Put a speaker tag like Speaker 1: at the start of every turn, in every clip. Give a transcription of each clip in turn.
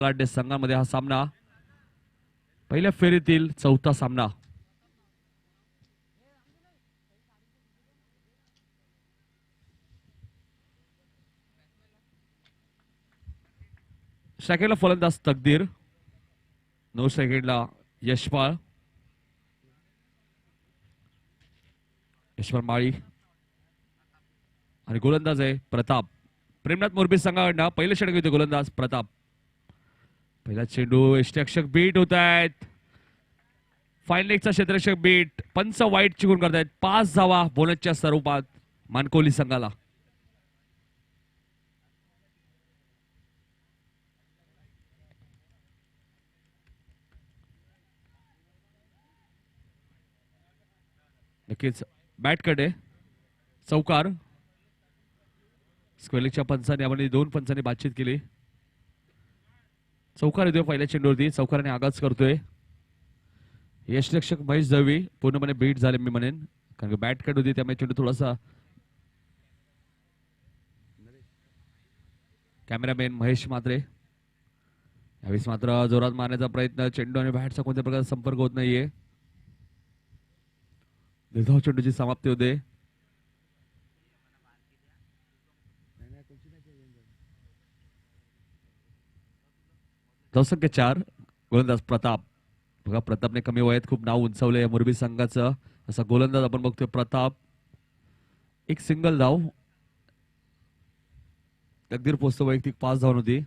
Speaker 1: बलाढ्य संघामध्ये हा सामना पहिल्या फेरीतील चौथा सामना. सेकंडला फलंदाज तकदीर, 9 सेकंडला यशपाल माळी आणि गोलंदाज आहे प्रताप. प्रेमनाथ मोरबी संघाकडनं पहिले षटक येतो गोलंदाज प्रताप. पहिला चेंडू यष्टीरक्षक बीट होत आहेत. फाईन लेगचा क्षेत्ररक्षक बीट, पंच वाईट चिकून करतायत. 5 धावा बोनसच्या स्वरूपात मानकोली संघाला. नक्कीच बॅटकडे चौकार. स्क्वेलिकच्या पंचाने आपण 2 पंचांनी बातचीत केली. चौकार येतोय पहिल्या चेंडूवरती. चौकाराने आगाज करतोय. यष्टीरक्षक महेश दळवी पूर्णपणे बीट झाले मी म्हणेन, कारण बॅट कट होती त्यामुळे चेंडू थोडासा. कॅमेरामॅन महेश मात्रे. यावेळेस मात्र जोरात मारण्याचा प्रयत्न. चेंडू आणि बॅटचा कोणत्या प्रकारचा संपर्क होत नाहीये. निर्धाव चेंडूची समाप्ती होते. धावसंख्या 4. गोलंदाज प्रताप. बघा प्रतापने कमी वयात खूप नाव उंचावलंय मोरबी संघाचं. असा गोलंदाज आपण बघतोय प्रताप. एक सिंगल धाव. तकदीर पोहोचतो वैयक्तिक 5 धाव होती.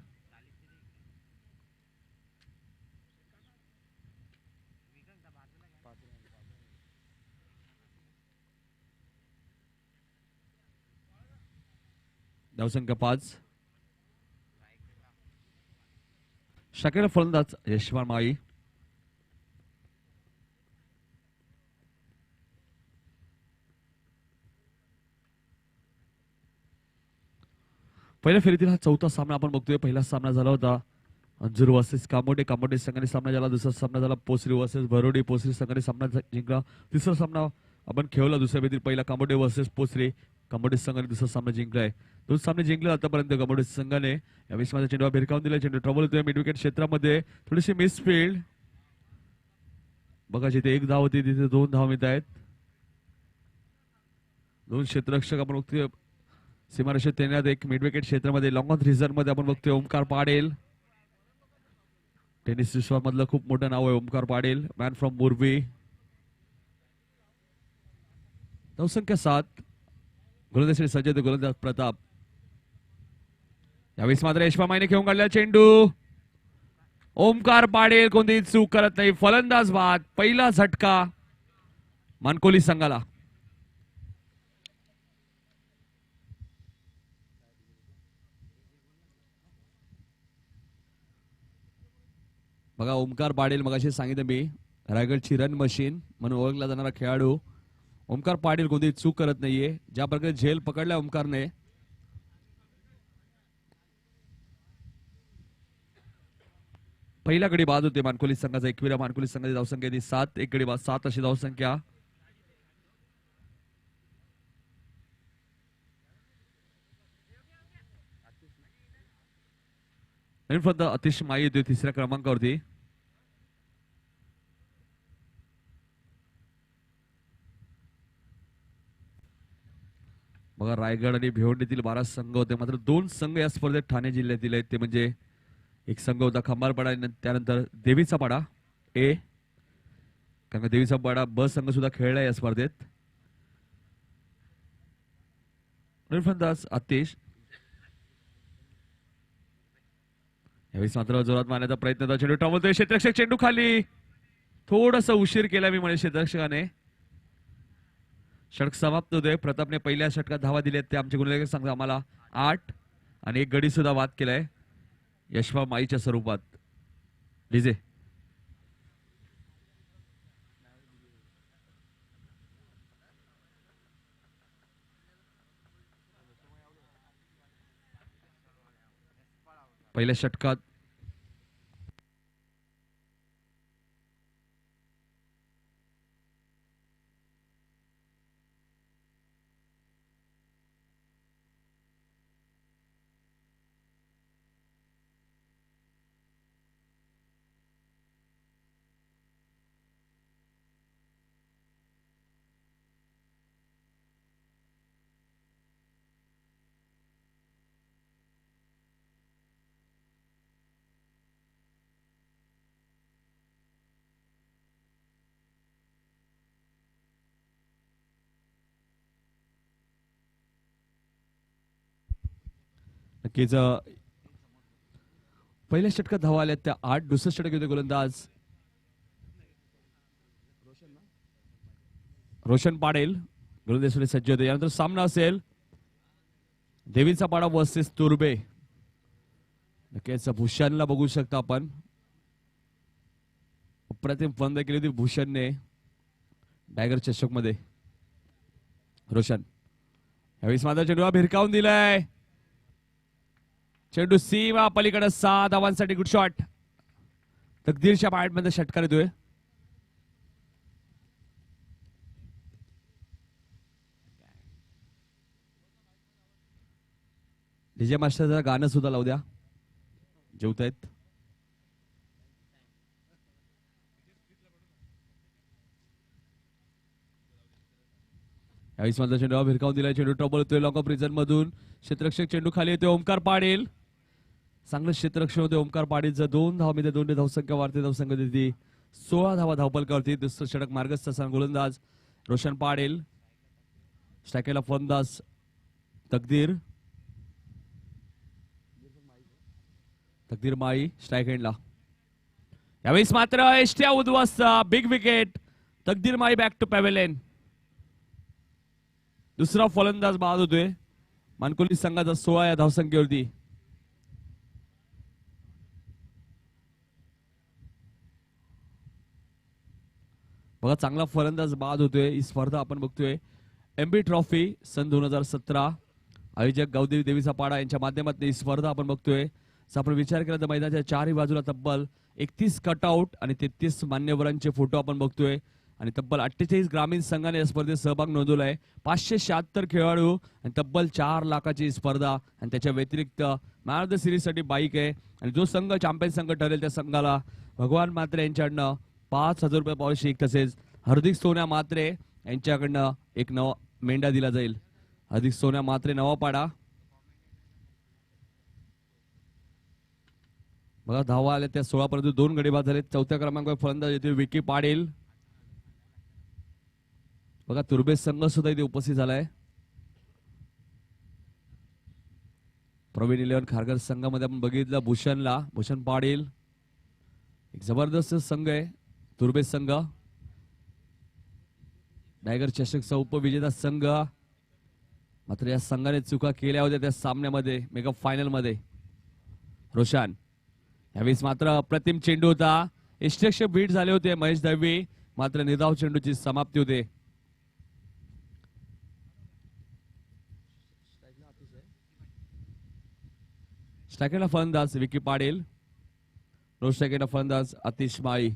Speaker 1: धावसंख्या 5. शकेल फलंदाज यशपाल माळी. पहिल्या फेरीतील हा चौथा सामना आपण बघतोय. पहिला सामना झाला होता अंजुर वर्सेस कामोडे. कामोडे संघाने सामना झाला. दुसरा सामना झाला पोसरी वर्सेस भरोडी. पोसरी संघाने सामना जिंकला. तिसरा सामना आपण खेळला दुसऱ्या फेरीतील. पहिला कामोडे वर्सेस पोसरी. कामोडे संघाने दुसरा सामना जिंकलाय. 2 सामने जिंकले आतापर्यंत कामोडे संघाने. यावेळेस माझा चेंडू भिरकावून दिला. चेंडू ट्रबल होतोय मिड विकेट क्षेत्रामध्ये. थोडीशी मिसफील्ड. बघा जिथे 1 धाव होती तिथे 2 धाव मिळत आहेत. 2 क्षेत्ररक्षक आपण बघतोय सीमारेषेत तैनात. एक मिड विकेट क्षेत्रामध्ये लॉंग ऑन रिझर्व मध्ये आपण बघतोय ओमकार पाडेल. टेनिस विश्वामधलं खूप मोठं नाव आहे ओमकार पाडेल. Man from Morbi. धावसंख्या 7. गोलंदाज सज्ज गोलंदाज प्रताप. यावेळेस मात्र यशपाल माळीने खेळून काढलेला चेंडू. ओमकार पाडेल कोणतीही चूक करत नाही. फलंदाज बाद. पहिला झटका मानकोली संघाला. बघा ओमकार पाडेल मगाशी सांगितलं मी रायगडची रन मशीन म्हणून ओळखला जाणारा खेळाडू ओमकार पाडेल कोणतीही चूक करत नाहीये. ज्या प्रकारे झेल पकडला ओमकारने. पहिला गडी बाद होते मानकोली संघाचा. एकविरा मानकोली संघाची धावसंख्या 7. एक गडी बाद 7 अशी धावसंख्या. फक्त अतिश माई येते तिसऱ्या क्रमांकावरती. बघा रायगड आणि भिवंडीतील 12 संघ होते. मात्र 2 संघ या स्पर्धेत ठाणे जिल्ह्यातील आहेत. ते म्हणजे एक संघ होता खंबारपाडा आणि त्यानंतर देवीचा पाडा ए. कारण देवीचा पाडा ब संघ सुद्धा खेळला या स्पर्धेत. फलंदाज आतिश. यावेळेस मात्र जोरात मारण्याचा प्रयत्न. चेंडू टॉमलतोय. क्षेत्ररक्षक चेंडू खाली. थोडासा उशीर केला मी म्हणे क्षेत्ररक्षकाने. षटक समाप्त होतोय. प्रतापने पहिल्या षटकात धावा दिल्यात ते आमचे गुणलेखक सांगतात आम्हाला 8 आणि एक गडी सुद्धा बाद केलाय यशपाल माळीच्या स्वरूपात. डीजे पहिल्या षटकात नक्कीच पहिल्या षटकात धावा आल्या त्या 8. दुसरं षटक होते गोलंदाज रोशन पाडेल गोलंदाज सज्ज होते. यानंतर सामना असेल देवीचा पाडा वर्सेस तुर्बे. नक्कीच भूषणला बघू शकता आपण. अप्रतिम फलंदाजी केली होती भूषणने टायगर चषक मध्ये. रोशन यावेळेस मात्र चेंडू भिरकावून दिलाय. चेंडू सीमा पलीकडे 6 धावांसाठी गुड शॉट. तकदीरच्या पायात मध्ये षटकार येतोय. डीजे मास्टरचं गाणं सुद्धा लावू द्या. जेवतायत. यावेळेस मात्र चेंडू भिरकावून दिलाय. चेंडू ट्रबल होतोय लॉंग ऑफ रिझन मधून. क्षेत्ररक्षक चेंडू खाली येतोय. ओमकार पाटील चांगलं क्षेत्ररक्षक होते ओमकार पाटीलचं. 2 धावामध्ये 2 धावसंख्या वाढते. धावसंख्या देते 16 धावा धावपलकावरती. दुसरं षटक मार्गस्थ असताना गोलंदाज रोशन पाटील. स्ट्रायकरला फलंदाज तकदीर माळी स्ट्राईक एंडला. यावेळेस मात्र एसट्या उद्ध्वस्त. Big wicket. तकदीर माळी बॅक टू पॅव्हेलियन. दुसरा फलंदाज बाद होतोय मानकोली संघाचा 16 या धावसंख्येवरती. बघा चांगला फलंदाज बाद होतोय. ही स्पर्धा आपण बघतोय एमबी ट्रॉफी सन 2017 आयोजक गावदेवी देवीचा पाडा यांच्या माध्यमातून ही स्पर्धा आपण बघतोय. आपण विचार केला तर मैदानाच्या 4ही बाजूला तब्बल 31 कटआउट आणि 33 मान्यवरांचे फोटो आपण बघतोय. आणि तब्बल 48 ग्रामीण संघाने या स्पर्धेत सहभाग नोंदवलाय. 576 खेळाडू आणि तब्बल 4 लाखाची स्पर्धा. आणि त्याच्या व्यतिरिक्त मॅन ऑफ द सिरीज साठी बाईक आहे. आणि जो संघ चॅम्पियन संघ ठरेल त्या संघाला भगवान म्हात्रे यांच्याकडनं 5,000 रुपये पारितोषिक तसेच हार्दिक सोन्या म्हात्रे यांच्याकडनं एक नवा मेंढा दिला जाईल. हार्दिक सोन्या म्हात्रे नवापाडा. बघा धावा आल्या त्या 16 परंतु 2 गडी बाद झाले. 4थ्या क्रमांकावर फलंदाज येते विकी पाटील. बघा तुर्बे संघ सुद्धा इथे उपस्थित झालाय. प्रवीण 11 खारघर संघामध्ये आपण बघितलं भूषण पाटील. एक जबरदस्त संघ आहे तुर्बे संघ. टायगर चषकचा उपविजेता संघ. मात्र या संघाने चुका केल्या होत्या त्या सामन्यामध्ये मेगा फायनल मध्ये. रोशन यावेळेस मात्र अप्रतिम चेंडू होता. इष्टक्ष बीट झाले होते महेश दळवी. मात्र निर्धाव चेंडूची समाप्ती होते. स्ट्रायकरला फलंदाज विकी पाटील. रोज स्ट्रायकरला फलंदाज आतिश माळी.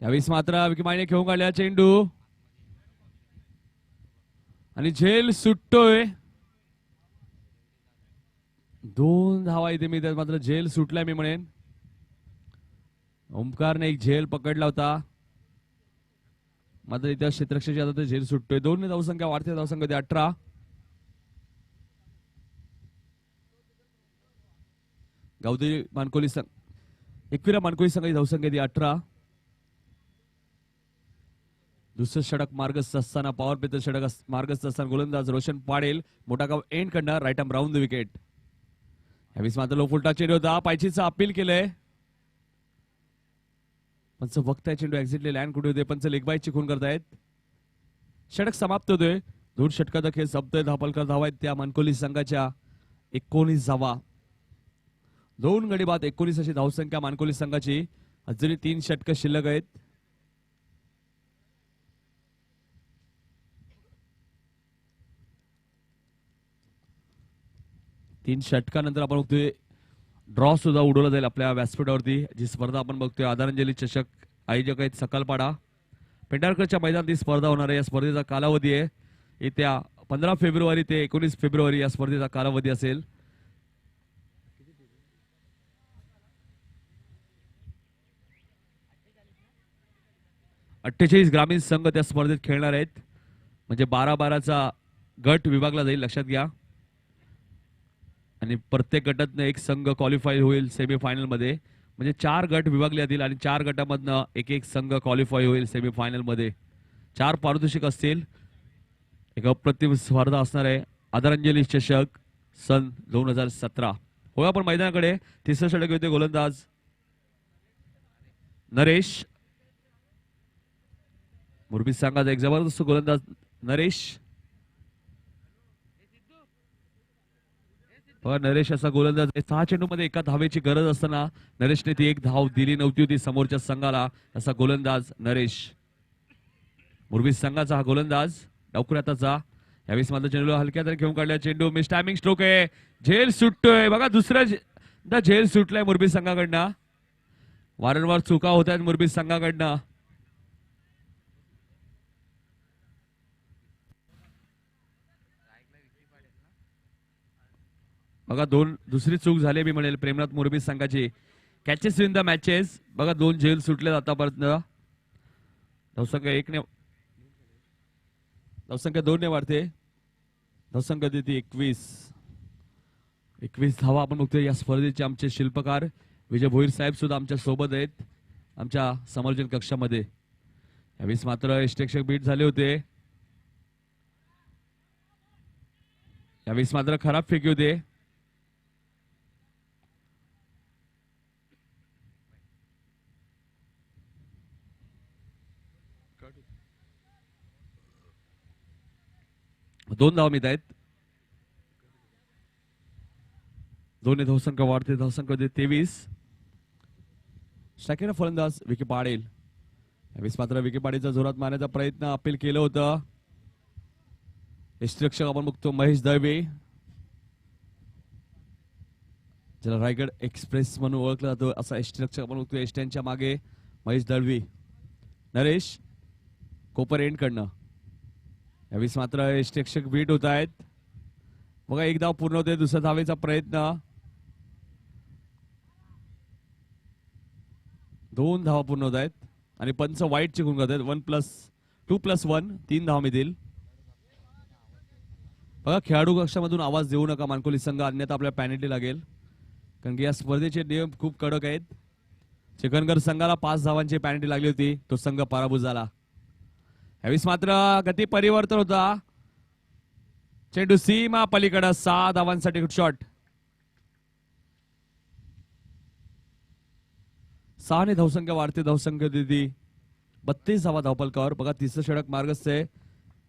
Speaker 1: यावेळेस मात्र विकी माळीने खेळून काढलेला चेंडू आणि झेल सुटतोय. 2 धावा इथे मिळतात. मात्र झेल सुटलाय मी म्हणेन. ओमकारने एक झेल पकडला होता. मात्र इथे क्षेत्ररक्षकाची आता झेल सुटतोय. 2 धावसंख्या वाढते. धावसंख्या 18. गावदेवी मानकोली संघ 21 मानकोली संघाची धावसंख्या 18. दुसरं षटक मार्गस्थ असताना पॉवर प्लेचं षटक मार्गस्थ असताना गोलंदाज रोशन पाटील. मोठा गाव एंड कडनं right arm round the wicket. यावेळेस मात्र लो फुलटा चेंडू होता. पायचीचं अपील केलंय. पंच बघताय चेंडू एक्झिटली लँड कुठे होते. पंच लेग बाय चिकून करतायत. षटक समाप्त होतोय. 2 षटकाचा खेळ संपतोय. धापलकर धावा आहेत त्या मानकोली संघाच्या 19 धावा. 2 गडी बाद 19 अशी धावसंख्या मानकोली संघाची. अजूनही 3 षटक शिल्लक आहेत. तीन षटकानंतर आपण बघतोय ड्रॉ सुद्धा उडवला जाईल आपल्या व्यासपीठावरती. जी स्पर्धा आपण बघतोय आदरांजली चषक आयोजक आहेत सकलपाडा पेंढारकरच्या मैदानात ही स्पर्धा होणार आहे. या स्पर्धेचा कालावधी आहे येत्या 15 फेब्रुवारी ते 19 फेब्रुवारी या स्पर्धेचा कालावधी असेल. अठ्ठेचाळीस ग्रामीण संघ त्या स्पर्धेत खेळणार आहेत. म्हणजे 12-12चा गट विभागला जाईल लक्षात घ्या. आणि प्रत्येक गटातनं एक संघ क्वालिफाय होईल सेमीफायनल मध्ये. म्हणजे 4 गट विभागले जातील आणि 4 गटामधनं एक संघ क्वालिफाय होईल सेमीफायनल मध्ये. 4 पारितोषिक असतील. एक अप्रतिम स्पर्धा असणार आहे आदरांजली चषक सन 2017. होय आपण मैदानाकडे. तिसरं षटक घेतोय गोलंदाज नरेश. मुरबी संघाचा एक जबरदस्त गोलंदाज नरेश. नरेश असा गोलंदाज 6 चेंडूमध्ये एका धावेची गरज असताना नरेशने ती एक धाव दिली नव्हती होती समोरच्या संघाला. असा गोलंदाज नरेश. मुरबी संघाचा हा गोलंदाज डावखुऱ्याचा. यावेळेस मात्र चेंडूला हलक्या तरी घेऊन काढल्या. चेंडू मिस टायमिंग स्ट्रोक आहे. झेल सुटतोय बघा. दुसऱ्या झेल सुटलाय मुरबी संघाकडनं. वारंवार चुका होत आहेत मुरबी संघाकडनं. बघा दुसरी चूक झाली मी म्हणेल प्रेमनाथ मुरबी संघाची. कॅचेस इन द मॅचेस बघा 2 झेल सुटले आतापर्यंत. धावसंख्या 2 ने वाढते. धावसंख्या देते 21 धावा आपण बघतोय. या स्पर्धेचे आमचे शिल्पकार विजय भोईर साहेब सुद्धा आमच्या सोबत आहेत आमच्या समर्जन कक्षामध्ये. यावेळेस मात्र यष्टेक्षक बीट झाले होते. यावेळेस मात्र खराब फेकी होते. दोन धावा मिळत आहेत. 2 धावसंख्या वाढते. धावसंख्या होते 23. सेकंड फलंदाज विकी पाटील. यावेळेस मात्र विकी पाटीलचा जोरात मारण्याचा प्रयत्न अपील केलं होतं. यष्टिरक्षक आपण बघतो महेश दळवी, ज्याला रायगड एक्सप्रेस म्हणून ओळखलं जातं असा यष्टिरक्षक आपण बघतो. यष्ट्यांच्या मागे महेश दळवी. नरेश कोपर एंड कडनं. यावेळेस मात्र यष्टिरक्षक बीट होत आहेत. बघा एक धाव पूर्ण होते. दुसऱ्या धावेचा प्रयत्न. 2 धावा पूर्ण होत आहेत आणि पंच वाईट चिकून करत आहेत. 2+1 3 धावा मिळतील. बघा खेळाडू कक्षामधून आवाज देऊ नका मानकोली संघ, अन्यथा आपल्या पॅनल्टी लागेल. कारण की या स्पर्धेचे नियम खूप कडक आहेत. चिकनगर संघाला 5 धावांची पॅनल्टी लागली होती. तो संघ पराभूत झाला. यावेळेस मात्र गती परिवर्तन होता. चेंडू सीमा पलीकडे 6 धावांसाठी शॉट. 6 ने धावसंख्या वाढते. धावसंख्या दिली 32 धावा धावपलकावर. बघा तिसरं षटक मार्गस्थ आहे.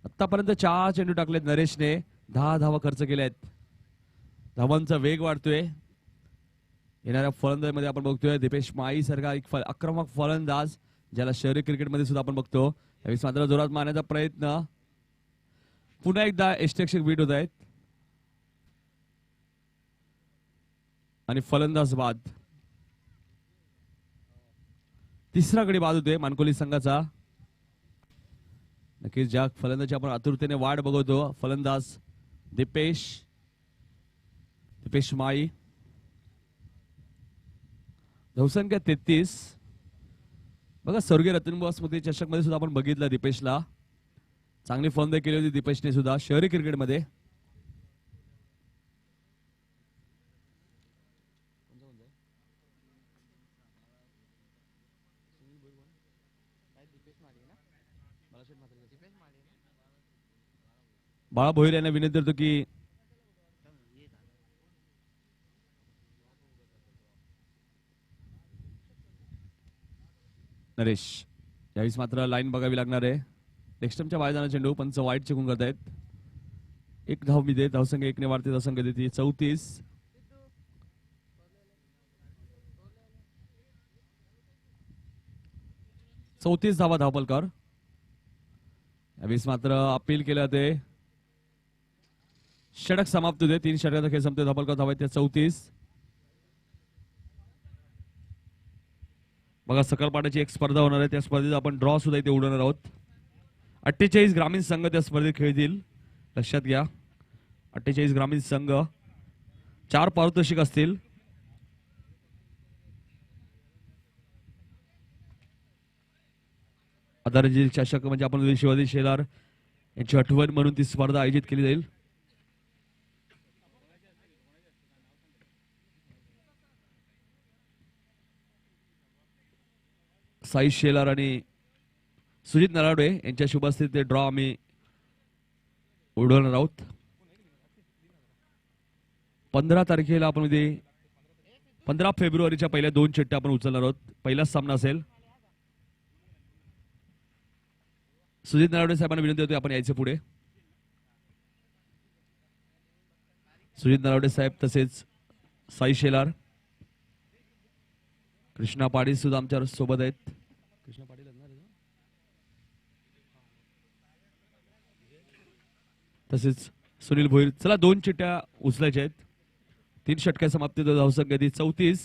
Speaker 1: आतापर्यंत 4 चेंडू टाकलेत नरेशने. 10 धावा खर्च केल्या आहेत. धावांचा वेग वाढतोय. येणाऱ्या फलंदाजीमध्ये आपण बघतोय दीपेश माई सारखा एक आक्रमक फलंदाज, ज्याला शहरी क्रिकेटमध्ये सुद्धा आपण बघतो. यावेळेस मात्र जोरात मारण्याचा प्रयत्न. पुन्हा एकदा यष्टिरक्षक बीट होत आहेत आणि फलंदाज बाद. तिसरा गडी बाद होतोय मानकोली संघाचा. नक्कीच ज्या फलंदाजी आपण आतुरतेने वाट बघतो फलंदाज दीपेश माई. धावसंख्या 33. बघा स्वर्गीय रतनबुवा स्मृती चषक मध्ये सुद्धा आपण बघितलं दीपेशला. चांगली फलंदाजी केली होती दीपेशने सुद्धा शहरी क्रिकेटमध्ये. बाळा भोईर यांना विनंती करतो की नरेश. यावेळेस मात्र लाईन बघावी लागणार आहे. नेक्स्टमच्या बाहेर चेंडू पंच वाईट चिकून करत आहेत. 1 धाव मिळते. धावसंख्या 1 ने वाढते. धावसंख्या देते 34. 34 धावा धावपलकर. यावेळेस मात्र अपील केलं ते षटक समाप्त होते. 3 षटकाचा खेळ संपते. धावपलकर धावा आहेत 34. बघा सकलपाटाची एक स्पर्धा होणार आहे. त्या स्पर्धेत आपण ड्रॉ सुद्धा इथे उडवणार आहोत. 48 ग्रामीण संघ त्या स्पर्धेत खेळतील. लक्षात घ्या 48 ग्रामीण संघ. 4 पारितोषिक असतील. आदरांजली चषक म्हणजे आपण शिवाजी शेलार यांची आठवण म्हणून ती स्पर्धा आयोजित केली जाईल. साई शेलार आणि सुजित नराडे यांच्या शुभ हस्ते ते ड्रॉ आम्ही उडवणार आहोत. 15 तारखेला आपण 15 फेब्रुवारीच्या पहिल्या 2 चिठ्ठ्या आपण उचलणार आहोत. पहिलाच सामना असेल. सुजित नलावडे साहेबांना विनंती होती आपण यायचे पुढे. सुजित नलावडे साहेब तसेच साई शेलार, कृष्णा पाटील सुद्धा आमच्या सोबत आहेत. कृष्णा पाटील तसेच सुनील भोईर. चला 2 चिठ्ठ्या उचलायच्या आहेत. 3 षटक्या समाप्ती धावसंख्या 34.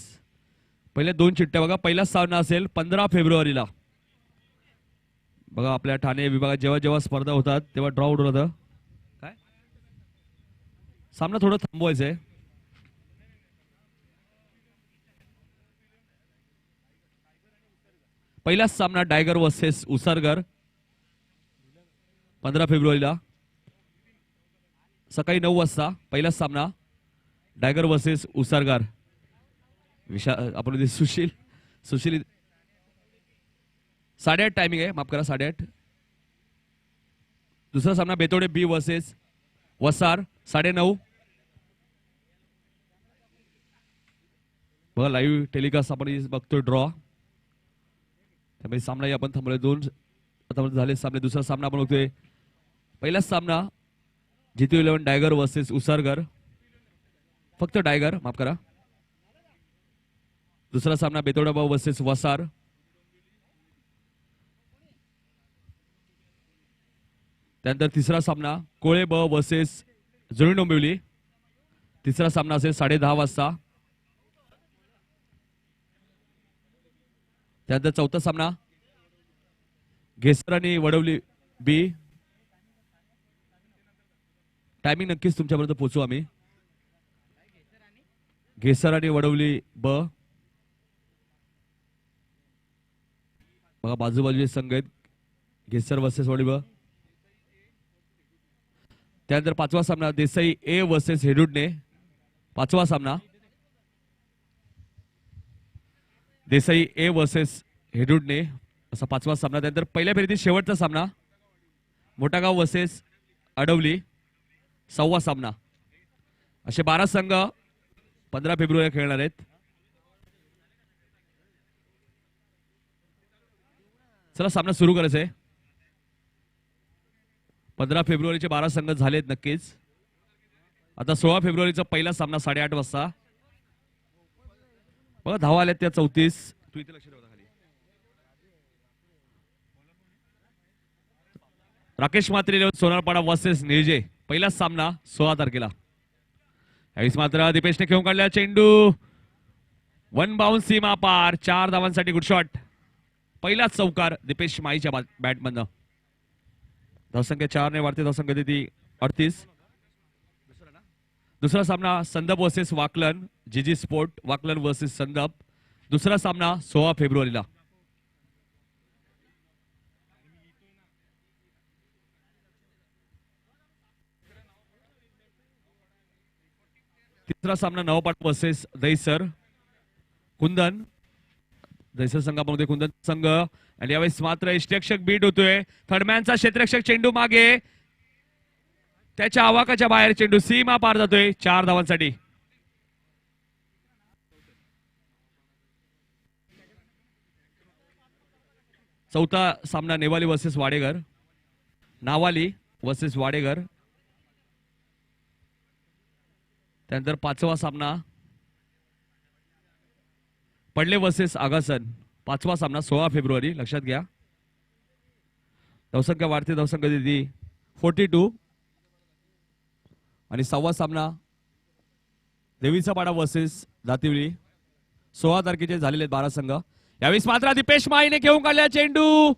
Speaker 1: पहिल्या 2 चिठ्ठ्या बघा. पहिला सामना असेल 15 फेब्रुवारीला. बघा आपल्या ठाणे विभागात जेव्हा जेव्हा स्पर्धा होतात तेव्हा ड्रॉ उडवलं होतं. काय सामना थोडं थांबवायचं आहे. पहिलाच सामना डायगर वर्सेस उसारगर 15 फेब्रुवारीला सकाळी 9 वाजता. पहिलाच सामना डायगर वर्सेस उसारगर. आपण सुशील 8:30 टायमिंग आहे, माफ करा 8:30. दुसरा सामना बेतोडे बी वर्सेस वसार 9:30. बघा लाईव्ह टेलिकास्ट आपण बघतोय ड्रॉ. त्यामुळे सामनाही आपण थांबवले. 2 आता झाले सामने. दुसरा सामना आपण बघतोय. पहिलाच सामना जीतू 11 डायगर वर्सेस उसारगर. फक्त डायगर, माफ करा. दुसरा सामना बेतोडा ब वर्सेस वसार. त्यानंतर तिसरा सामना कोळे ब वर्सेस जुळी डोंबिवली. तिसरा सामना असेल 10:30 वाजता. त्यानंतर चौथा सामना घेसर आणि वडवली बी. टायमिंग नक्कीच तुमच्यापर्यंत पोहोचू आम्ही. घेसर आणि वडवली ब. बघा बाजूबाजूचे संघ आहेत. घेसर वर्सेस वडवली ब. त्यानंतर 5वा सामना देसाई ए वर्सेस हेडुडणे. 5वा सामना देसाई ए वर्सेस हेडुडणे असा 5वा सामना. त्यानंतर पहिल्या फेरीतील शेवटचा सामना मोठागाव वर्सेस अडवली 6वा सामना. असे 12 संघ 15 फेब्रुवारी खेळणार आहेत. चला सामना सुरू करायचा आहे. 15 फेब्रुवारीचे 12 संघ झालेत नक्कीच. आता 16 फेब्रुवारीचा पहिला सामना 8:30 वाजता. बघा धावा आल्यात त्या 34. तू इथे लक्ष ठेवा खाली. राकेश मात्रे सोनारपाडा वर्सेस निळजे. पहिलाच सामना 16 तारखेला. यावेळेस मात्र दीपेशने खेळून काढला चेंडू. 1 बाउन्स सीमा पार. 4 धावांसाठी गुड शॉट. पहिलाच चौकार दीपेश माईच्या बॅटमधनं. धावसंख्या 4 ने वाढते. धावसंख्या ती 38. दुसरा सामना संदप वर्सेस वाकलन जीजी स्पोर्ट. वाकलन वर्सेस संदप. दुसरा सामना 16 फेब्रुवारीला. तिसरा सामना नवपाट वर्सेस दहीसर कुंदन. दहीसर संघामध्ये कुंदन संघ. आणि यावेळेस मात्र यष्टीरक्षक बीट होतोय. थर्डमॅनचा क्षेत्ररक्षक चेंडू मागे. त्याच्या आवाकाच्या बाहेर चेंडू सीमा पार जातोय 4 धावांसाठी. चौथा सामना नेवाली वर्सेस वाडेगर. नावाली वर्सेस वाडेगर. त्यानंतर 5वा सामना पडले वर्सेस आगासन. 5वा सामना 16 फेब्रुवारी. लक्षात घ्या. धावसंख्या वाढते. धावसंख्या ती 42. आणि 6वा सामना देवीचा पाडा वर्सेस दातिवली. 16 तारखेचे झालेले 12 संघ. यावेळेस मात्र दीपेश माईने घेऊन काढला चेंडू.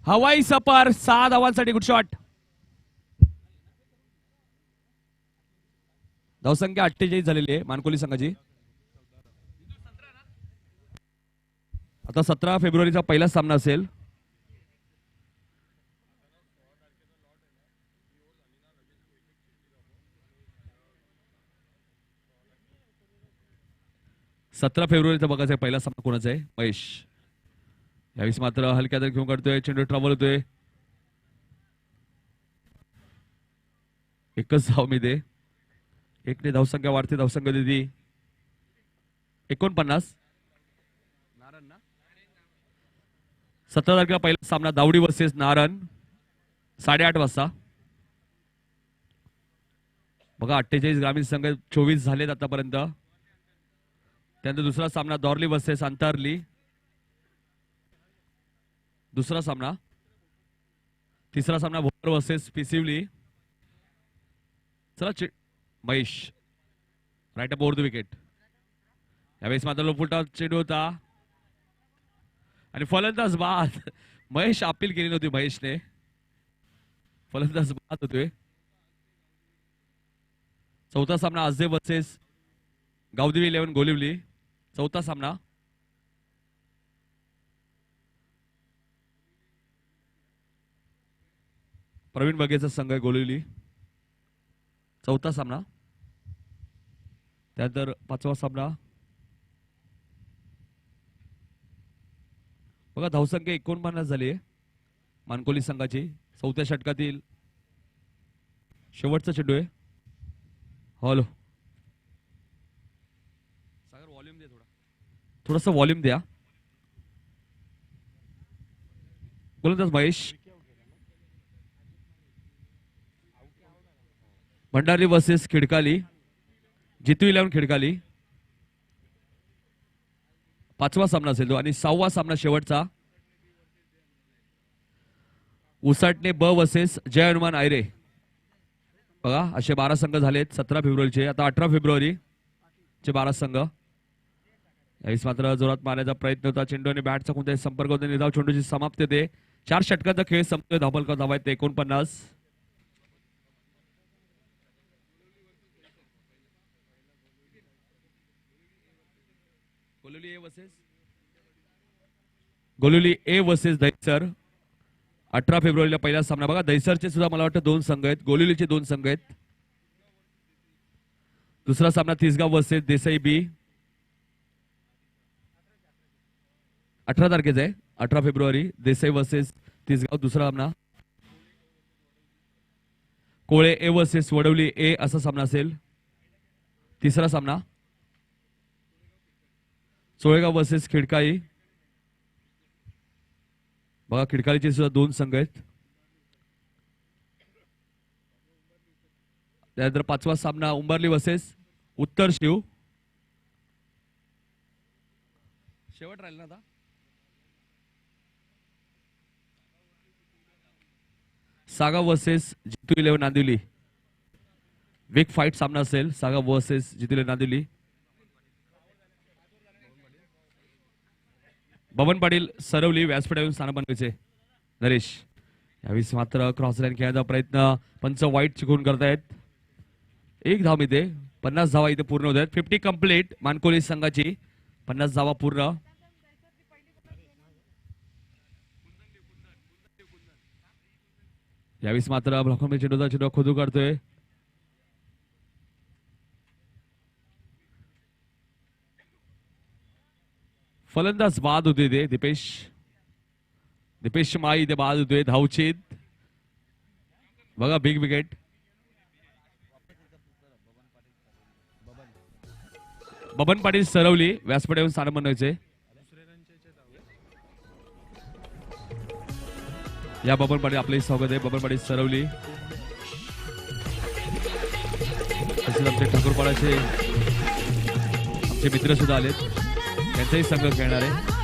Speaker 1: हवाई सपार 6 धावांसाठी गुड शॉट. धावसंख्या 48 झालेली आहे मानकोली संघाची. आता 17 फेब्रुवारीचा पहिला सामना असेल. सतरा फेब्रुवारीचा बघायचा पहिला सामना कोणाचा आहे. महेश यावेळेस मात्र हलक्या घेऊन काढतोय. चेंडू ट्रॅव्हल होतोय. एकच धाव मी दे. एकने धावसंख्या वाढते. धावसंख्या दिली 49. 17 तारखेला पहिला सामना दावडी वर्सेस नारण 8:30 वाजता. बघा 48 ग्रामीण संघ 24 झालेत आतापर्यंत. त्यानंतर दुसरा सामना दौरली वर्सेस अंतरली. दुसरा सामना. तिसरा सामना भोर वर्सेस पिसिवली. चला महेश राईट अप ओव्हर द विकेट. यावेळेस मात्र लोपुटा चेंडू होता आणि फलंदाज बाद. महेश अपील केली नव्हती महेशने. फलंदाज बाद होतोय. चौथा सामना आजदे वर्सेस गावदेवी 11 गोलिवली. चौथा सामना. प्रवीण बगेचा संघ आहे गोलिवली. चौथा सामना. त्यानंतर पाचवा सामना. बघा धावसंख्या 49 झाली आहे मानकोली संघाची. चौथ्या षटकातील शेवटचा चेंडू आहे. हॅलो सागर व्हॉल्यूम दे. थोडासा व्हॉल्यूम द्या. गोलंदाज महेश. भंडारी वर्सेस खिडकाली. जितू 11 खिडकाली. पाचवा सामना असेल तो आणि 6वा सामना शेवटचा. उसाटणे ब वर्सेस जय हनुमान आयरे. बघा असे 12 संघ झालेत 17 फेब्रुवारीचे. आता 18 फेब्रुवारीचे 12 संघ. यावेळेस मात्र जोरात मारण्याचा प्रयत्न होता. चेंडू आणि बॅटचा कोणत्याही संपर्क होता. निर्धाव चेंडूची समाप्ती होते. 4 षटकांचा खेळ संपतोय. धावफलक धावा आहेत 49. गोलिवली ए वर्सेस दहिसर. 18 फेब्रुवारीला पहिला सामना. बघा दहिसरचे सुद्धा मला वाटतं 2 संघ आहेत. गोलिवलीचे 2 संघ आहेत. दुसरा सामना तिसगाव वर्सेस देसाई बी. 18 तारखेचा आहे. 18 फेब्रुवारी देसाई वर्सेस तिसगाव. दुसरा सामना. कोळे ए वर्सेस वडवली ए असा सामना असेल. तिसरा सामना. सोळेगाव वर्सेस खिडकाळी. बघा खिडकाळीचे सुद्धा 2 संघ आहेत. त्यानंतर पाचवा सामना उंबरली वर्सेस उत्तर शिव. शेवट राहील ना आता. सागाव वर्सेस जितू 11 नांदिवली. बिग फाईट सामना असेल. सागाव वर्सेस जितू 11 नांदिवली. बबन पाटील सरवली व्यासपीठ येऊन स्थान बनवायचे. नरेश यावेळेस मात्र क्रॉस लाईन खेळण्याचा प्रयत्न पंच वाईट चिकून करतायत. 1 धाव मिळते. 50 धावा इथे पूर्ण होत आहेत. 50 कंप्लीट मानकोली संघाची. 50 धावा पूर्ण. यावेळेस मात्र ब्लॉकमध्ये चेंडूचा चेंडू खोदू काढतोय. फलंदाज बाद होते ते दीपेश माई ते बाद होते. धावचीत. बघा बिग विकेट. बबन पाटील सरवली व्यासपीठ येऊन स्थान बनवायचे. या बबन पाटील आपले स्वागत आहे. बबन पाटील सरवली. तसेच आमचे ठाकूरपाडाचे आमचे मित्र सुद्धा आलेत. त्यांचाही संघ खेळणार आहे.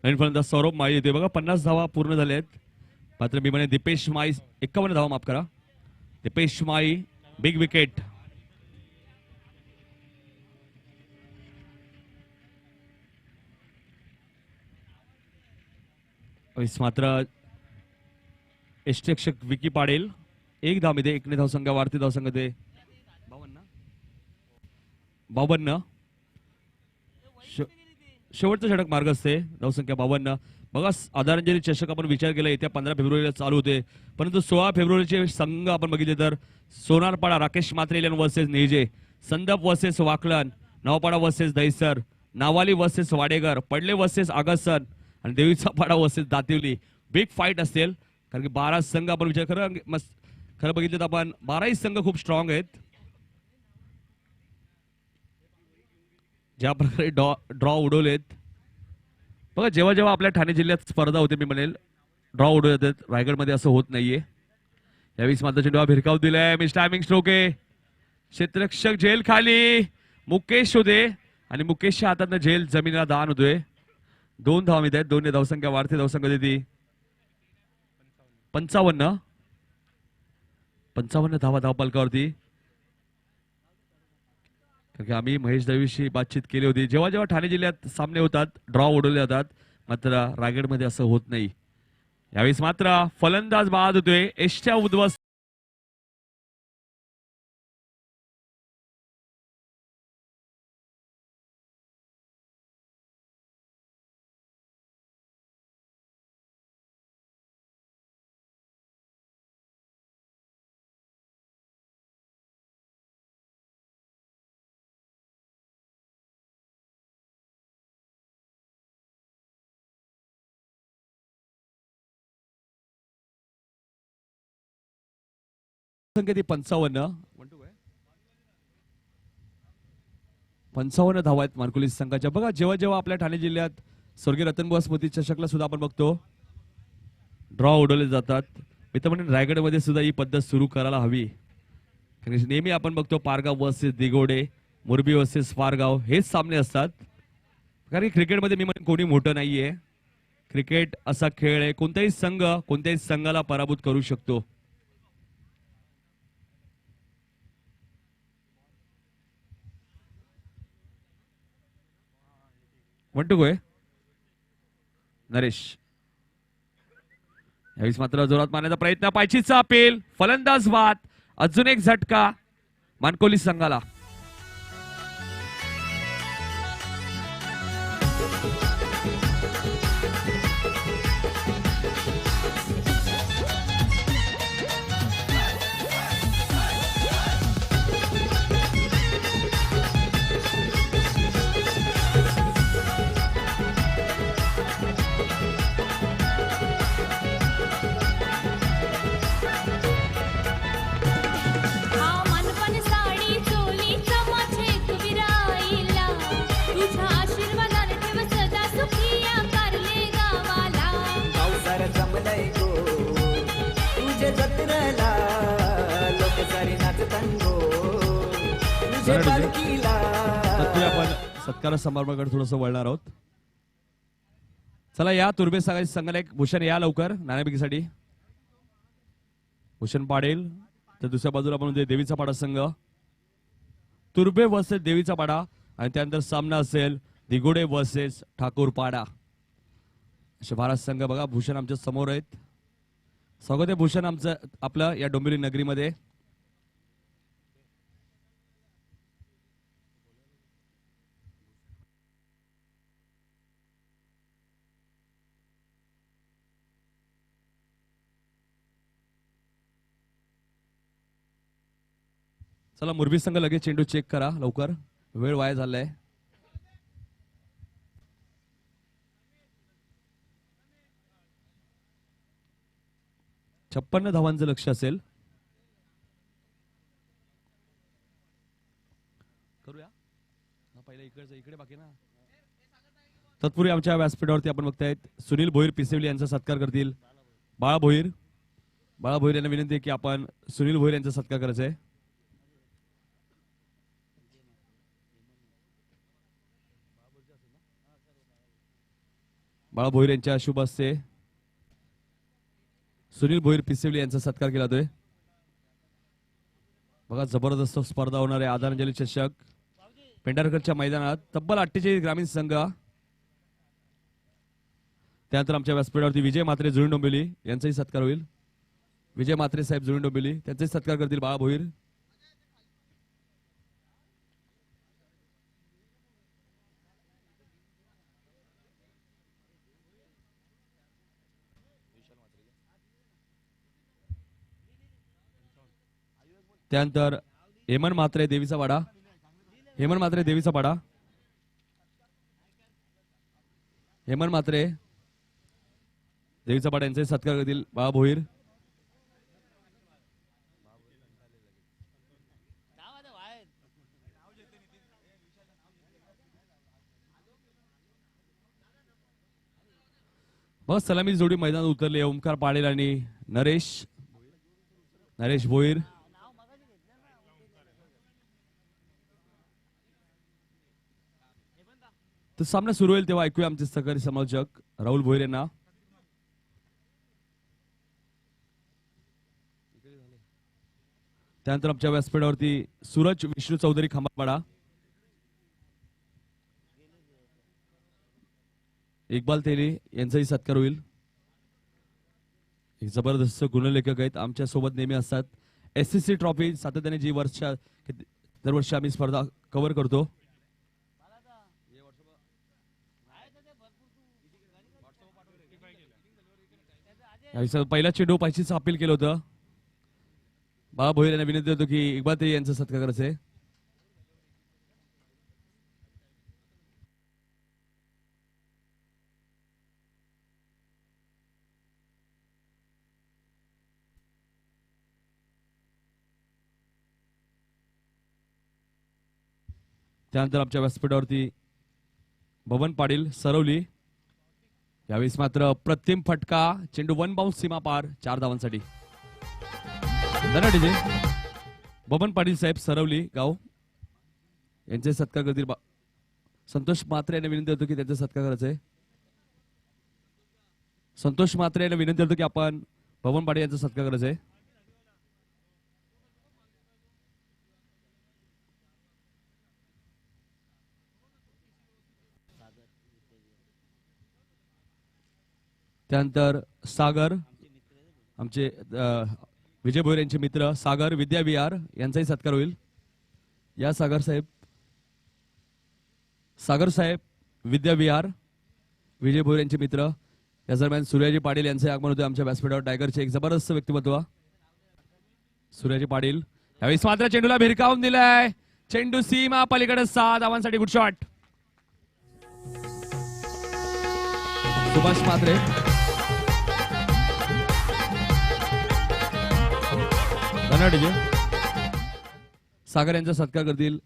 Speaker 1: नवीन फलंदाज सौरभ माळी येते. बघा 50 धावा पूर्ण झाल्या आहेत. मात्र मी म्हणे दीपेश माळी 51 धावा माफ करा. दीपेश माळी बिग विकेट. मात्र यष्टिरक्षक विकी पाडेल एक धावमध्ये एकने धावसंख्या वाढती धावसंख्या ते 52. शेवटचं षटक मार्ग असते धावसंख्या 52. बघा आदरांजली चषक आपण विचार केला येत्या 15 फेब्रुवारीला चालू होते, परंतु 16 फेब्रुवारीचे संघ आपण बघितले तर Sonarpada Rakesh Mhatre versus Neje, Sandap versus Wakalan, Navpada versus Dahisar, Navali versus Wadegar, Padle versus आगसन आणि देवीचा पाडा वर्सेस दातिवली. बिग फाईट असेल कारण की 12 संघ आपण विचार खरं बघितलं तर आपण 12ही संघ खूप स्ट्रॉंग आहेत. ज्या प्रकारे ड्रॉ उडवलेत बघा, जेव्हा जेव्हा आपल्या ठाणे जिल्ह्यात स्पर्धा होते मी म्हणेल ड्रॉ उडवतात, रायगडमध्ये असं होत नाहीये. यावेळी मात्र चेंडू भिरकाव दिलाय मिस टायमिंग स्ट्रोके, क्षेत्ररक्षक झेल खाली, मुकेश होते आणि मुकेशच्या हातातनं झेल जमिनीला दान होतोय. 2 धावा मिळत आहेत, 2 धावसंख्या वाढते धावसंख्या देते 55 धावा धावपालकावरती. कारण आम्ही महेश दळवीशी बातचीत केली होती, जेव्हा जेव्हा ठाणे जिल्ह्यात सामने होतात ड्रॉ उडवले जातात, मात्र रायगडमध्ये असं होत नाही. यावेळेस मात्र फलंदाज बाद होतोय एष्ट्या उद्ध्वस्त. संख्या ती 55 धावा आहेत मानकुली संघाच्या. बघा जेव्हा जेव्हा आपल्या ठाणे जिल्ह्यात स्वर्गीय रतनबुवा स्मृती चषकला सुद्धा आपण बघतो ड्रॉ उडवले जातात. मी तर म्हणेन रायगडमध्ये सुद्धा ही पद्धत सुरू करायला हवी. नेहमी आपण बघतो पारगाव वर्सेस दिगोडे, मोरबी वर्सेस पारगाव हेच सामने असतात. कारण क्रिकेटमध्ये मी म्हणेन कोणी मोठं नाहीये, क्रिकेट असा खेळ आहे कोणताही संघ कोणत्याही संघाला पराभूत करू शकतो. म्हणतो गोय नरेश यावेळी मात्र जोरात मारण्याचा प्रयत्न, पायचीचा अपील, फलंदाज बाद, अजून एक झटका मानकोली संघाला. आपण सत्कार समारंभाकडे थोडस वळणार आहोत. चला या तुर्बे संघाला एक भूषण या लवकर नाणेफेकीसाठी. भूषण पाडेल तर दुसऱ्या बाजूला आपण देवीचा पाडा संघ, तुर्बे वर्सेस देवीचा पाडा आणि त्यानंतर सामना असेल दिगोडे वर्सेस ठाकूरपाडा. असे भारत संघ बघा भूषण आमच्या समोर आहेत. स्वागत आहे भूषण आमचं आपलं या डोंबिवली नगरीमध्ये. चला मोरबी संघ लगेच चेंडू चेक करा लवकर, वेळ वाया झालाय. छप्पन्न धावांचं लक्ष असेल. करूया पहिला इकडे बाकी ना. तत्पूर्वी आमच्या व्यासपीठावरती आपण बघतायत सुनील भोईर पिसेवली यांचा सत्कार करतील बाळा भोईर. बाळा भोईर यांना विनंती आहे की आपण सुनील भोईर यांचा सत्कार करायचा आहे. बाळा भोईर यांच्या शुभ हस्ते सुनील भोईर पिसेवली यांचा सत्कार केला जातोय. बघा जबरदस्त स्पर्धा होणार आहे. आदरांजली चषक पेंढारकरच्या मैदानात तब्बल 48 ग्रामीण संघ त्यानंतर आमच्या व्यासपीठावरती विजय म्हात्रे जुळून डोंबिवली यांचाही सत्कार होईल. विजय म्हात्रे साहेब जुळून डोंबिवली त्यांचाही सत्कार करतील बाळा भोईर. त्यानंतर हेमंत म्हात्रे देवीचा वाडा, हेमंत म्हात्रे देवीचा वाडा, हेमंत म्हात्रे देवीचा वाडा यांचाही सत्कार करतील बाळा भोईर. बस सलामी जोडी मैदानात उतरले ओमकार पाटील आणि नरेश भोईर. तर सामना सुरू होईल तेव्हा ऐकूया आमचे सहकारी समालोचक राहुल भोईर यांना. त्यानंतर आमच्या व्यासपीठावरती सूरज विष्णू चौधरी खंबापाडा, इक्बाल तेली यांचाही सत्कार होईल. एक जबरदस्त गुणलेखक आहेत, आमच्या सोबत नेहमी असतात. SCC ट्रॉफी सातत्याने जी दरवर्षी आम्ही स्पर्धा कव्हर करतो. पहिला चेंडू पायचीचं अपील केलं होतं. बाळा भोईर यांना विनंती होतो की इक्बाल तेली यांचा सत्कार करायचा आहे. त्यानंतर आमच्या व्यासपीठावरती बबन पाटील सरवली, यावेळेस मात्र अप्रतिम फटका, चेंडू वन बाउन्स सीमा पार 4 धावांसाठी. धन्यवाद. बबन पाटील साहेब सरवली गाव यांचे सत्कार करतील. संतोष म्हात्रे यांना विनंती होतो की त्यांचा सत्कार करायचा आहे. संतोष म्हात्रे यांना विनंती होतो की आपण बबन पाटील यांचा सत्कार करायचा आहे. त्यानंतर सागर, आमचे विजय भोईर यांचे मित्र सागर विद्या विहार यांचाही सत्कार होईल. या सागर साहेब विद्या विहार विजय भोईर यांचे मित्र. या दरम्यान सूर्याजी पाटील यांचे आगमन होते आमच्या व्यासपीठावर. टायगरचे एक जबरदस्त व्यक्तिमत्व सूर्याजी पाटील. यावेळी मात्र चेंडूला भिरकावून दिलाय, चेंडू सीमा पलीकडे 6 धावांसाठी. Good shot Subhash Mhatre. सागर यांचा सत्कार करतील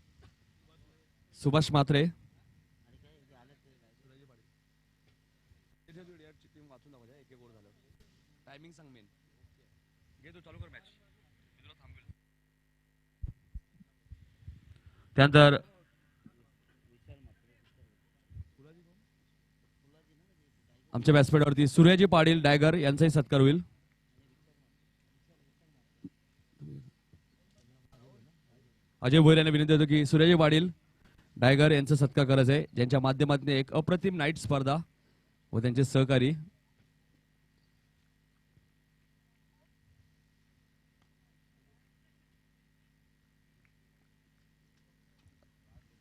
Speaker 1: सुभाष म्हात्रे. त्यानंतर आमच्या व्यासपीठावरती सूर्याजी पाटील डायगर यांचाही सत्कार होईल. अजय भोईर यांना विनंती होतो की सूर्याजी पाटील डायगर यांचा सत्कार करायचा आहे, ज्यांच्या माध्यमातून एक अप्रतिम नाईट स्पर्धा व त्यांचे सहकारी.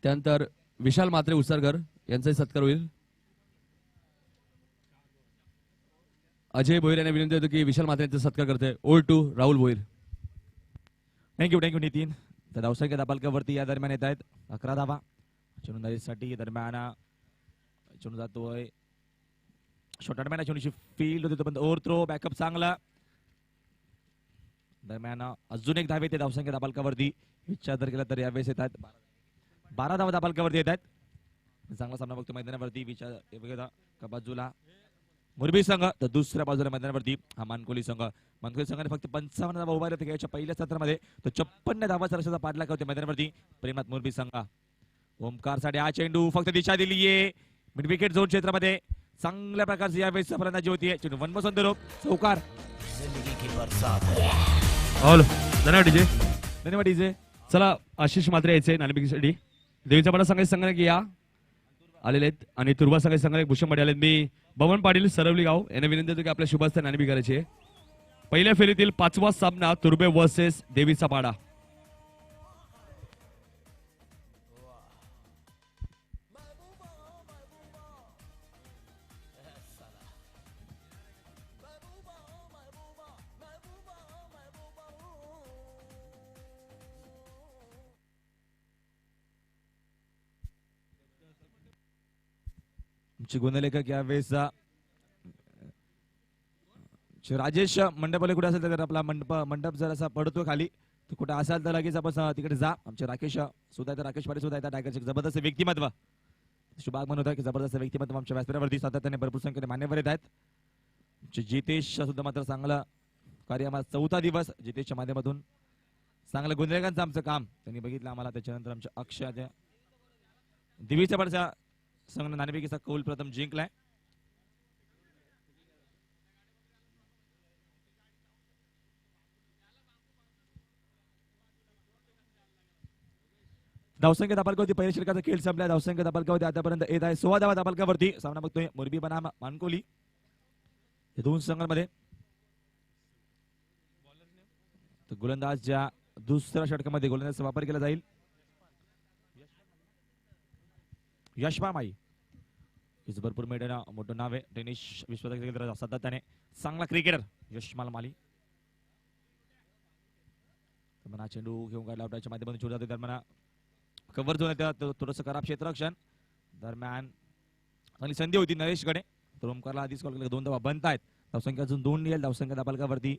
Speaker 1: त्यानंतर विशाल म्हात्रे उसरकर यांचाही सत्कार होईल. अजय भोईर यांना विनंती होतो की विशाल म्हात्रे यांचा सत्कार करते. ओल टू राहुल भोईर.
Speaker 2: थँक्यू नितीन. तर धावसंख्या दाबालकावरती या दरम्यान येत आहेत 11 धावा. चेंडूसाठी दरम्यान चेंडू जातोय शॉर्ट मॅन, चेंडूची फील्ड होती पण ओव्हर थ्रो, बॅकअप चांगला. दरम्यान अजून एक धावे ते धावसंख्या दाबालकावरती विचार जर केला तर यावेळेस येत आहेत 12 धावा दाबालकावरती येत आहेत. चांगला सामना बघतो मैदानावरती. विचार बाजूला मुरबी संघ, तर दुसऱ्या बाजूला मैदानावरती हा मानकोली संघाने फक्त 55 धावा उभारल्या होत्या याच्या पहिल्या सत्रामध्ये. तो 56 धावाचा रशाचा पाठलाग करते मैदानावरती प्रेमात मुरबी संघ. ओमकार साठी हा चेंडू फक्त दिशा दिलीये मिड विकेट झोन क्षेत्रामध्ये. चांगल्या प्रकारची यावेळेस फलंदाजी होतीये. चेंडू वन बसंत चौकार.
Speaker 1: धन्यवाद डीजे. चला आशिष म्हात्रे यायचे नाणेफेकीसाठी. देवीचा बडा संघाचा संघटक या आलेले आहेत आणि तुर्बा संघाचे संघाला भूषण पाटील आलेत. मी बबन पाटील सरवली गाव यांना विनंती होती की आपल्या शुभस्थान नाणेफेक करायची आहे. पहिल्या फेरीतील 5वा सामना तुर्बे वर्सेस देवीचा पाडा.
Speaker 2: आमचे गुणलेखक यावेळेस राजेश मंडपले कुठे असेल तर आपला मंडप जर असा पडतो खाली तर कुठे असाल तर लगेच आपण तिकडे जा. आमचे राकेश सुद्धा येतात, राकेश पाटील सुद्धा येतात. टायगरचे जबरदस्त व्यक्तिमत्व शुभागमन होतं की जबरदस्त व्यक्तिमत्व आमच्या व्यासपीठावरती सातत्याने भरपूर संख्येने मान्यवर येत आहेत. आमचे जितेश सुद्धा मात्र चांगलं कार्य आम्हाला 4था दिवस जितेशच्या माध्यमातून चांगलं गुंजलेकांचं आमचं काम त्यांनी बघितलं आम्हाला. त्याच्यानंतर आमच्या अक्षय दिवीच्या पडच्या संघ नाणेफेकीचा कौल प्रथम जिंकलाय. धावसंख्या दाबालकावरती पहिल्या षटकाचा खेळ संपला. धावसंख्या दाबालकावरती आतापर्यंत येत आहे 16 धावा दाबालकावरती. सामना बघतोय मुरबी बनाम मानकोली या दोन संघांमध्ये. तर गोलंदाजच्या दुसऱ्या षटकामध्ये गोलंदाजाचा वापर केला जाईल. यशपाल माई भरपूर मोठं नाव आहे टेनिस विश्वात सातत्याने चांगला क्रिकेटर यशपाल माली. म्हणा चेंडू घेऊन काढला आउटच्या माध्यमातून छोड जाते. दरम्यान कव्हर झोन आहे थोडंसं खराब क्षेत्ररक्षण. दरम्यान चांगली संधी होती नरेशकडे. तर ओमकारला आधीच कॉल केला 2 धावा बनतायत. धावसंख्या अजून 2 येईल. धावसंख्या दाबालकावरती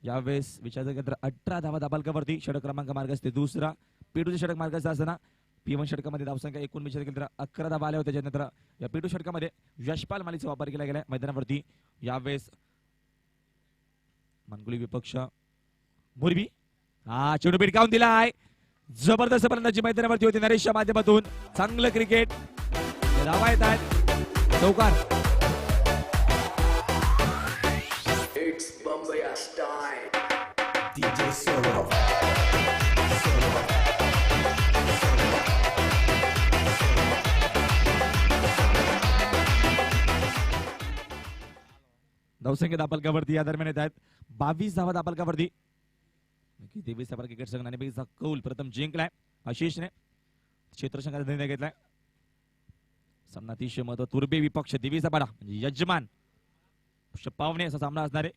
Speaker 2: यावेळेस विचार केंद्र 18 धावा दाबालकावरती. षटक क्रमांक मार्ग असते दुसरा. P2 षटक मार्गाचा असताना P1 षटकामध्ये धावसंख्या एकूण विचार केंद्र 11 धावा आल्या होत्या. त्यानंतर या P2 षटकामध्ये यशपाल मालीचा वापर केला गेला मैदानावरती. यावेळेस मानकुली विपक्ष मुरबी चेंडू भिडकावून दिला आहे. जबरदस्त फलंदाजी मैदानावरती होती नरेशच्या माध्यमातून. चांगलं क्रिकेट धावा येत आहेत चौकार. धावसंख्या दाबालकावरती या दरम्यान येत आहेत 22 धावा दाबालकावरती. देवी सफर क्रिकेट संघ नाणेफेकीचा कौल प्रथम जिंकलाय आशिषने. क्षेत्रसंघाचा निर्णय घेतलाय. सामना अतिशय महत्व तुर्बे विपक्ष देवीचा पाडा म्हणजे यजमान पावणे असा सामना असणार आहे.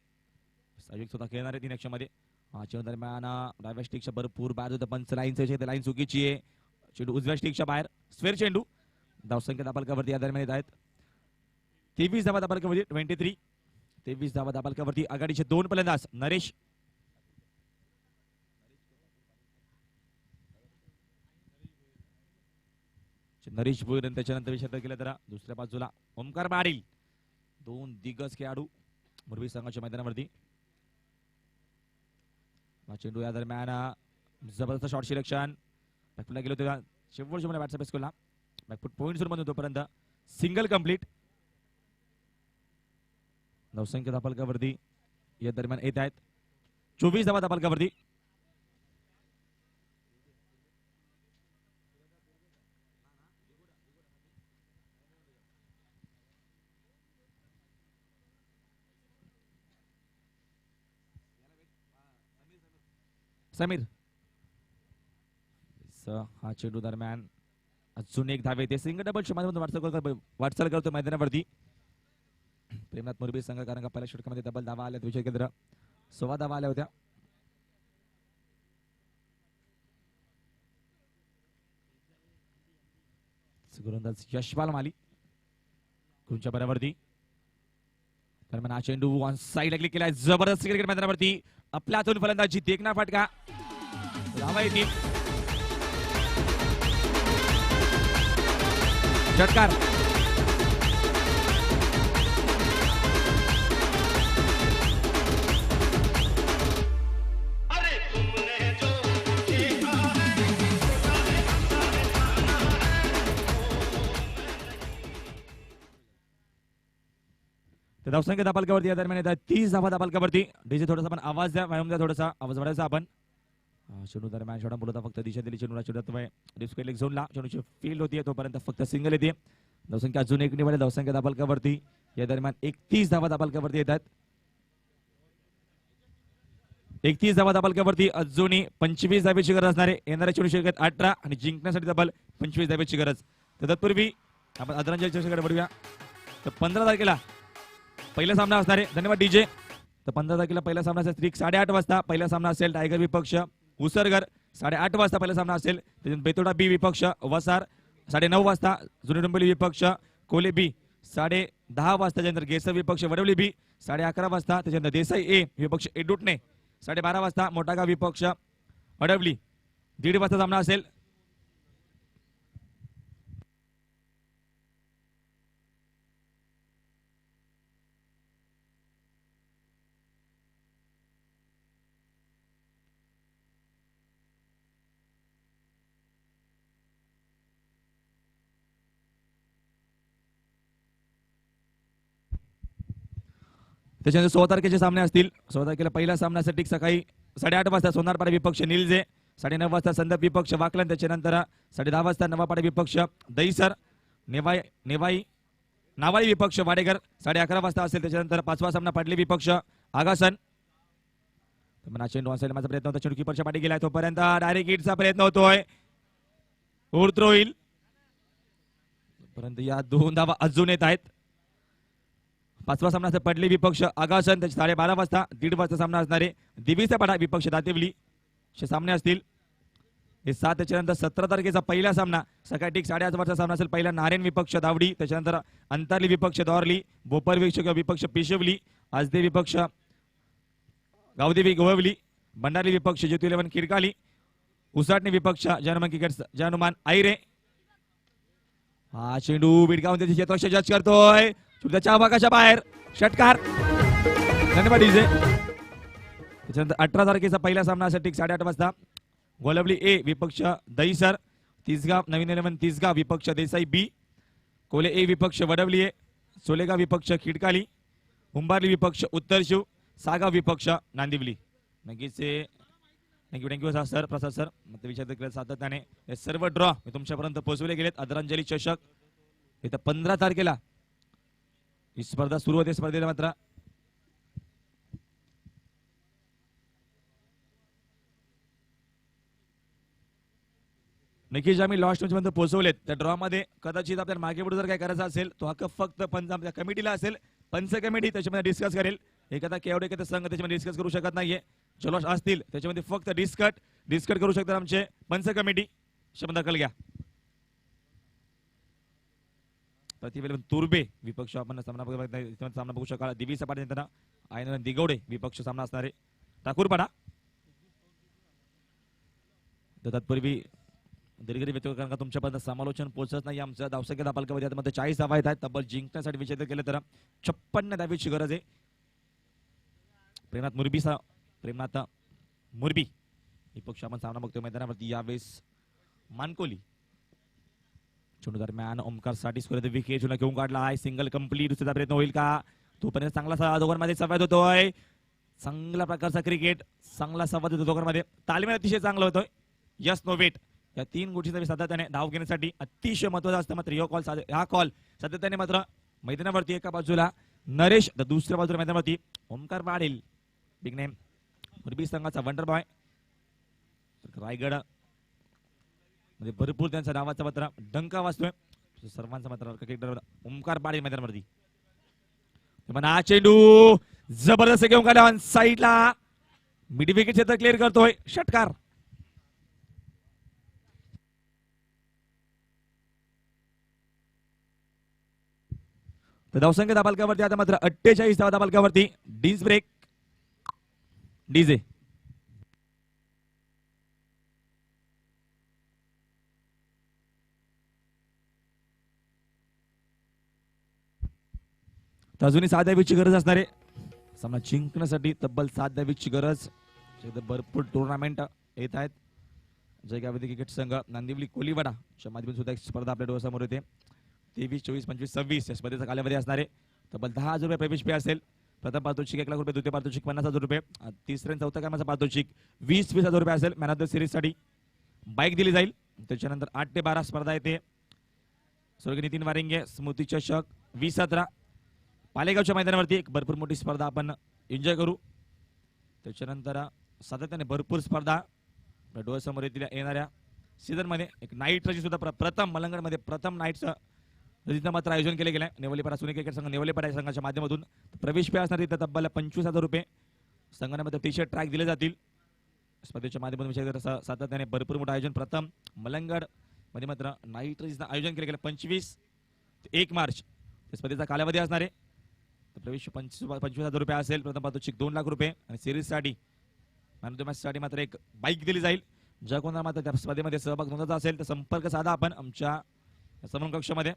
Speaker 2: साहजिक स्वतः खेळणार आहे 3 अक्षमध्ये. चेंडू दरम्यान डाव्या स्टिकच्या भरपूर बाहेर होतं. पंच लाईनचं लाईन चुकीची आहे. चेंडू उजव्या स्टिकच्या बाहेर स्क्वेअर चेंडू. धावसंख्या दाबालकावरती या दरम्यान येत आहेत 23 धावा दाबालकावरती 23. 23 धावा दाबालकावरती आघाडीचे 2 फलंदाज नरेश भोईर आणि त्याच्यानंतर विचार केला तर दुसऱ्या बाजूला ओमकार पाटील. 2 दिग्गज खेळाडू मुरबी संघाच्या मैदानावरती. चेंडू या दरम्यान जबरदस्त शॉट सिलेक्शन. बॅकफुटला गेलो होते शेवटच्या मला बॅटचा बेस केला. बॅकफुट पॉईंट सुरू मध्ये तोपर्यंत सिंगल कंप्लीट. धावसंख्या दाबालकावरती या दरम्यान येत आहेत 24 धावा दाबालकावरती. समीर हा चेंडू दरम्यान अजून एक धावे ते सिंगल डबलच्या माध्यमातून वाटचाल करतो मैदानावरती प्रेमनाथ मुरबी संघ. कारण का पहिल्या षटकामध्ये डबल धावा आल्या विजय केंद्र 16 धावा आल्या होत्या. गोलंदाज यशपाल माली कुंच्या बराबरती. दरम्यान हा चेंडू ऑन साईड क्लिक केलाय. जबरदस्त क्रिकेट मैदानावरती आपल्या हातून फलंदाजी देखना फटका धावा येतील. षटकार धावसंख्या दाबालकावरती या दरम्यान येतात 30 धावा दाबालकावरती. डीजे थोडासा आपण आवाज द्या व्यायाम द्या थोडासा आवाज वाढायचा आपण. चेंडू दरम्यान छोटा बोलता फक्त दिशा दिली. चेंडूला चेंडू डिस्क्वेअर लेग झोनला चेंडूची फील्ड होती तोपर्यंत फक्त सिंगल येते. धावसंख्या अजून एक निवडे धावसंख्या दाबालकावरती या दरम्यान 31 धावा दाबालकावरती येतात. 31 धावा दाबालकावरती अजूनही 25 धावेची गरज असणारे येणाऱ्या 24 षटकात 18 आणि जिंकण्यासाठी तब्बल 25 धावेची गरज. तर तत्पूर्वी आपण आदरांजली चर्चेकडे वळूया. तर 15 तारखेला पहिला सामना असणार आहे. धन्यवाद डीजे. तर 15 तारखेला पहिला सामना असेल 8:30 वाजता पहिला सामना असेल टायगर विपक्ष उसरगर. 8:30 वाजता पहिला सामना असेल. त्याच्यानंतर बेतोडा बी विपक्ष वसार 9:30 वाजता. जुनी डोंबिवली विपक्ष कोले बी 10:30 वाजता. त्याच्यानंतर गेसर विपक्ष वडवली बी 11:30 वाजता. त्याच्यानंतर देसाई ए विपक्ष एडुटणे 12:30 वाजता. मोठागाव विपक्ष अडवली 1:30 वाजता सामना असेल. त्याच्यानंतर 16 तारखेचे सामने असतील. 16 तारखेला पहिला सामना सटिक सकाळी 8:30 वाजता सोनारपाडा विपक्ष निलजे. 9:30 वाजता संदप विपक्ष वाकलन. त्याच्यानंतर 10:30 वाजता नवापाडा विपक्ष दहीसर. नावाई विपक्ष वाडेकर 11:30 वाजता असेल. त्याच्यानंतर 5वा सामना पाडली विपक्ष आगासन. चेंडू वाचायला माझा प्रयत्न होता. चेंडू किपरच्या पाठी गेलाय तोपर्यंत डायरेक्ट हिटचा प्रयत्न होतोय. उडत्रो होईल परंतु या 2 धावा अजून येत आहेत. 5वा सामना असेल पडली विपक्ष आगासन. त्याचे 12:30 वाजता 1:30 वाजता सामना असणारे दिवीचा पाडा विपक्ष दातेवली असे सामने असतील. हे 7. त्याच्यानंतर 17 तारखेचा पहिला सामना सकाळी ठीक 8:30 वाजता सामना असेल. पहिला नारायण विपक्ष दावडी. त्याच्यानंतर अंतरली विपक्ष दौरली. बोपर विपक्ष पिशवली. आजदे विपक्ष गावदेवी गोवली. भंडारी विपक्ष ज्योती 11 किरकाली. उसाटणे विपक्ष जानुमान आईरे. हा चेंडू विडगाव त्याची जज करतोय. त्याच्या अवकाशा बाहेर षटकार. धन्यवाद डीजे. त्याच्यानंतर 18 तारखेचा पहिला सामना असेल ठीक 8:30 वाजता. गोलवली ए विपक्ष दहीसर. तिसगाव नवीन 11 तिसगाव विपक्ष देसाई बी. कोले ए विपक्ष वडवली ए. सोलेगाव विपक्ष खिडकाली. उंबारली विपक्ष उत्तर शिव. सागाव विपक्ष नांदिवली. नक्कीच थँक्यू सर प्रसाद सर विचार सातत्याने हे सर्व ड्रॉ तुमच्यापर्यंत पोहोचवले गेलेत. आदरांजली चषक इथं 15 तारखेला ही स्पर्धा सुरू होते. स्पर्धेला मात्र नक्कीच आम्ही लॉस्ट मॅच पर्यंत पोहोचवलेत. त्या ड्रॉ मध्ये कदाचित आपल्याला मागे पुढे जर काय करायचं असेल तो हक्क फक्त पंच कमिटीला असेल. पंच कमिटी त्याच्यामध्ये डिस्कस करेल. एखादा केवढे एखादा संघ त्याच्यामध्ये डिस्कस करू शकत नाहीये. चलो असतील त्याच्यामध्ये फक्त डिस्कट करू शकतात आमचे पंच कमिटी. शब्द दखल घ्या. प्रतिवेदन तुर्बे विपक्ष आपण सामना बघू शकाल. दिवी सपाट नेताना आयन दिगवडे विपक्ष सामना असणारे ठाकूरपाडा. तत्पूर्वी दीर्घरी व्यक्त कारण का तुमच्यापर्यंत समालोचन पोहोचत नाही. आमचं धावसंख्या दाबालकामध्ये आता 40 धावा आहेत. तब्बल जिंकण्यासाठी विजय केलं तर 56 धावेची गरज आहे. प्रेमनाथ मुरबी विपक्ष आपण सामना बघतोय मैदानावरती. यावेळेस मानकोली चेंडू दरम्यान ओमकार साठी स्कोर विकेट चुना घेऊन काढला आहे. सिंगल कंप्लीट दुसरा प्रयत्न होईल का. तोपर्यंत चांगला दोघांमध्ये संवाद होतोय. चांगल्या प्रकारचा क्रिकेट चांगला संवाद होतो दोघांमध्ये. तालमेल अतिशय चांगला होतोय. यस नो वेट या 3 गोष्टी सातत्याने धाव घेण्यासाठी अतिशय महत्वाचा असतं. मात्र हा कॉल सातत्याने मात्र मैदानावरती एका बाजूला नरेश तर दुसऱ्या बाजूला मैदानावरती ओमकार पाटील बिग नेम मुरबी संघाचा वंडर बॉय. रायगड मध्ये भरपूर त्यांचा नावाचा मात्र डंका वाजतोय. सर्वांचा मात्र क्रिकेटर ओमकार पाटील मैदानावरती. हा चेंडू जबरदस्त घेऊन काढला साईडला. मिड विकेट क्षेत्र क्लिअर करतोय षटकार. धावसंख्या दाबालकावरती आता मात्र 48 धावा दाबालकावरती. DS break DJ. अजूनही 7 धावेची गरज असणार आहे. सामना जिंकण्यासाठी तब्बल 7 धावेची गरज. भरपूर टुर्नामेंट येत आहेत. जयगावती क्रिकेट संघ नांदिवली कोलीवाडा माध्यमातून सुद्धा एक स्पर्धा आपल्या डोळ्यासमोर येते. 23, 24, 25, 26 या स्पर्धेचा कालावधी असणार आहे. तब्बल 10,000 रुपये प्रवेश फी असेल. प्रथम पारितोषिक 1 लाख रुपये. द्वितीय पारितोषिक 50,000 रुपये. तिसऱ्या आणि चौथ्या क्रमांकाचा पारितोषिक 20,000 रुपये असेल. मॅन ऑफ द सिरीज साठी बाईक दिली जाईल. त्याच्यानंतर 8 ते 12 स्पर्धा येते. स्वर्गीय नितीन वारिंगे स्मृती चषक 2017 पालेगावच्या मैदानावरती एक भरपूर मोठी स्पर्धा आपण एन्जॉय करू. त्याच्यानंतर सातत्याने भरपूर स्पर्धा डोळ्यासमोर येणाऱ्या सीझन मध्ये एक नाईट रजी सुद्धा प्रथम मलंगडमध्ये प्रथम नाईटचं रजीचं मात्र आयोजन केले गेलं आहे. नेवलीपाडा सुनी क्रिकेट संघ नेवलीपाडा या संघाच्या माध्यमातून प्रवेश फी असणार तिथं तब्बल 25,000 रुपये. संघामध्ये टी शर्ट ट्रॅक दिले जातील. स्पर्धेच्या माध्यमातून सातत्याने भरपूर मोठं आयोजन प्रथम मलंगड मध्ये मात्र नाईट रजीचं आयोजन केले गेलं 25 ते 1 मार्च स्पर्धेचा कालावधी असणार आहे. प्रवेश 25,000 रुपये असेल. प्रथम पारितोषिक 2 लाख रुपये आणि सिरीजसाठी साठी मात्र एक बाईक दिली जाईल. ज्या कोणाला मात्र त्या स्पर्धेमध्ये सहभाग नोंदवायचा असेल तर संपर्क साधा आपण आमच्या समोर कक्षामध्ये.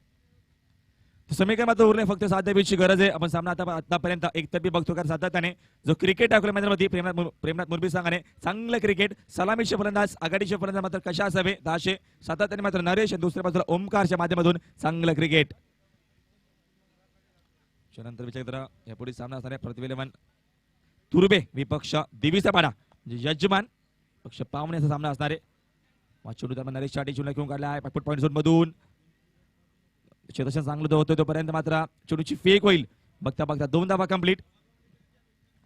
Speaker 2: समीकरण मात्र उरले फक्त साध्याची गरज आहे. आपण सामना आतापर्यंत एकतर्फी बघतो कारण सातत्याने जो क्रिकेट दाखवला मैदानामध्ये प्रेमनाथ मुरबी संघाने चांगलं क्रिकेट सलामीचे फलंदाज आघाडीचे फलंदाज मात्र कशा असावे 10 सातत्याने मात्र नरेश आणि दुसऱ्या बाजूला ओमकारच्या माध्यमातून चांगलं क्रिकेट. त्यानंतर विचार या पुढे सामना असणारे प्रतिवेलन तुर्बे विपक्ष देवीचा पाडा यजमान पक्ष पाहुण्याचा सामना असणार आहे. चेंडू दरम्यान नरेश चाटी चेंडू घेऊन काढला आहे पायपट पॉईंट झोन मधून. क्षेत्ररक्षण चांगलं होतं तोपर्यंत मात्र चेंडूची फेक होईल. बघता बघता 2 धावा कंप्लीट.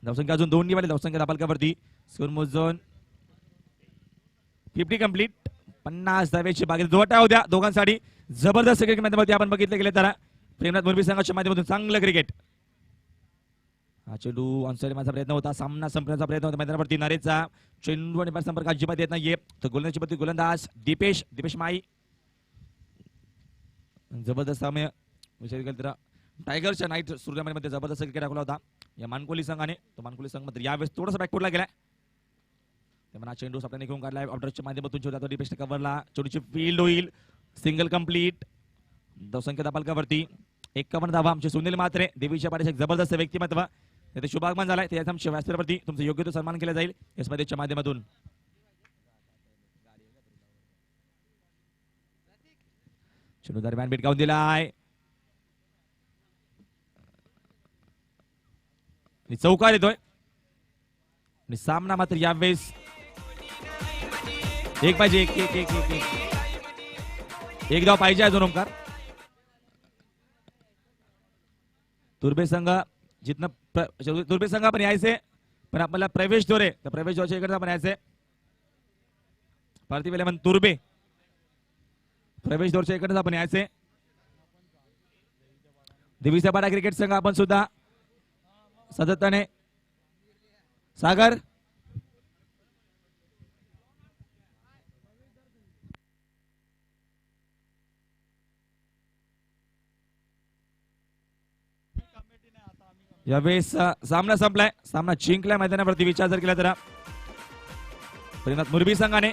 Speaker 2: धावसंख्या अजून 2 निवडली. धावसंख्या दाबालकावरती स्कोर मोजून 50 कंप्लीट. 50 धावेची बाकी जोटा होत्या दोघांसाठी. जबरदस्त क्रिकेट मैदानावरती आपण बघितले गेले तर प्रेमनाथ मुरबी संघाच्या माध्यमातून चांगलं क्रिकेट. हा चेंडू ऑनसाइड माझा प्रयत्न होता. सामना संपण्याचा प्रयत्न होता मैदानावरती. नरेशचा चेंडू आणि संपर्क अजिबात येत नाहीये. तर गोलंदाजी गोलंदाज दीपेश माई जबरदस्त सामने विचार केला तर टायगरच्या नाईट टुर्नामेंटमध्ये जबरदस्त क्रिकेट दाखवला होता या मानकोली संघाने. तो मानकोली संघ मात्र यावेळेस थोडासा बॅकफुटला गेलाय. त्यामुळे चेंडू आपल्याला घेऊन काढलाय ऑर्डरच्या माध्यमातून चेंडू दीपेश कव्हरला. चेंडूची फील्ड होईल. Single complete. धावसंख्या दाबालकावरती 51 धावा. आमचे सुनील मात्रे देवीच्या पाठीशी जबरदस्त व्यक्तिमत्व ते शुभागमन झालाय. त्याच्या आमच्या व्यासपीठावरती तुमचा योग्य तो सन्मान केला जाईल या स्पर्धेच्या माध्यमातून. चेंडू दरम्यान भिटकावून दिलाय. चौकार येतोय आणि सामना मात्र यावेळेस एक पाहिजे. एक धाव पाहिजे अजून ओमकार. तुर्बे संघ जिथनं तुर्बे संघ आपण यायचे पण आपल्याला प्रवेश द्वारे तर प्रवेश द्वारच्या इकडे आपण यायचे. पार्थिव इलेव्हन तुर्बे प्रवेश द्वारच्या इकडे आपण यायचे. देवीचा पाडा क्रिकेट संघ आपण सुद्धा सातत्याने सागर यावेळेस सामना संपलाय. सामना जिंकलाय मैदानावरती. विचार जर केला तर प्रेमनाथ मुरबी संघाने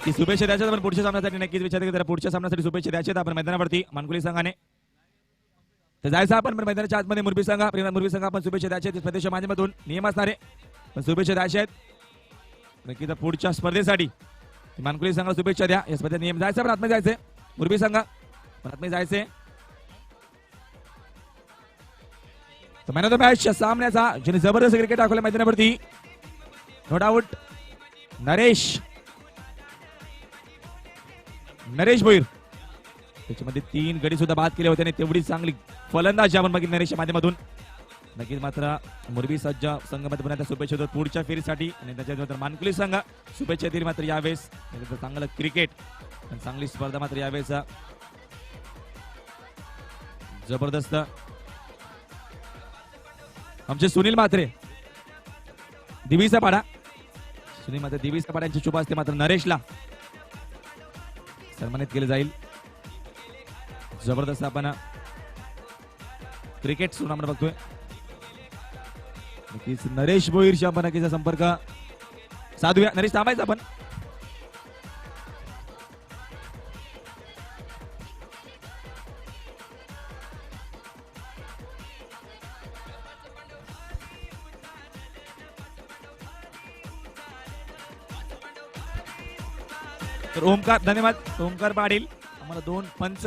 Speaker 2: शुभेच्छा द्यायच्या आपण पुढच्या सामन्यासाठी नक्कीच विचार केला. पुढच्या सामन्यासाठी शुभेच्छा द्यायच्या आपण मैदानावरती मानकुली संघाने तर जायचं आपण पण मैदानाच्या आतमध्ये मुरबी संघ प्रेमनाथ मुरबी संघ आपण शुभेच्छा द्यायच्या स्पर्धेच्या माध्यमातून नियम असणारे पण शुभेच्छा द्यायच्या आहेत नक्कीच. पुढच्या स्पर्धेसाठी मानकुली संघाला शुभेच्छा द्या. या स्पर्धेत नियम जायचं पण आतमध्ये जायचंय. मुरबी संघ आतमध्ये जायचंय. तर मॅन ऑफ द मॅच सामन्याचा ज्याने जबरदस्त क्रिकेट दाखवलं मैदानावरती नो डाऊट नरेश भोईर. त्याच्यामध्ये 3 गडी सुद्धा बाद केले होते आणि तेवढी चांगली फलंदाजी आपण बघितली नरेशच्या माध्यमातून. नक्कीच मात्र मुरबी सज्ज संघामध्ये पुन्हा शुभेच्छा देतो पुढच्या फेरीसाठी आणि त्याच्यानंतर मानकुली संघ शुभेच्छा दिली मात्र यावेळेस चांगलं क्रिकेट आणि चांगली स्पर्धा मात्र यावेळेस जबरदस्त. आमचे सुनील मात्रे दिवीचा पाडा सुनील मात्रे दिवीचा पाडा यांचे शुभ असते मात्र नरेशला सन्मानित केले जाईल. जबरदस्त आपण क्रिकेट टुर्नामेंट बघतोय. नक्कीच नरेश भोईरशी आपण नक्कीच संपर्क साधूया. नरेश थांबायचं आपण. तर ओमकार धन्यवाद. ओमकार पाटील आम्हाला 2 पंच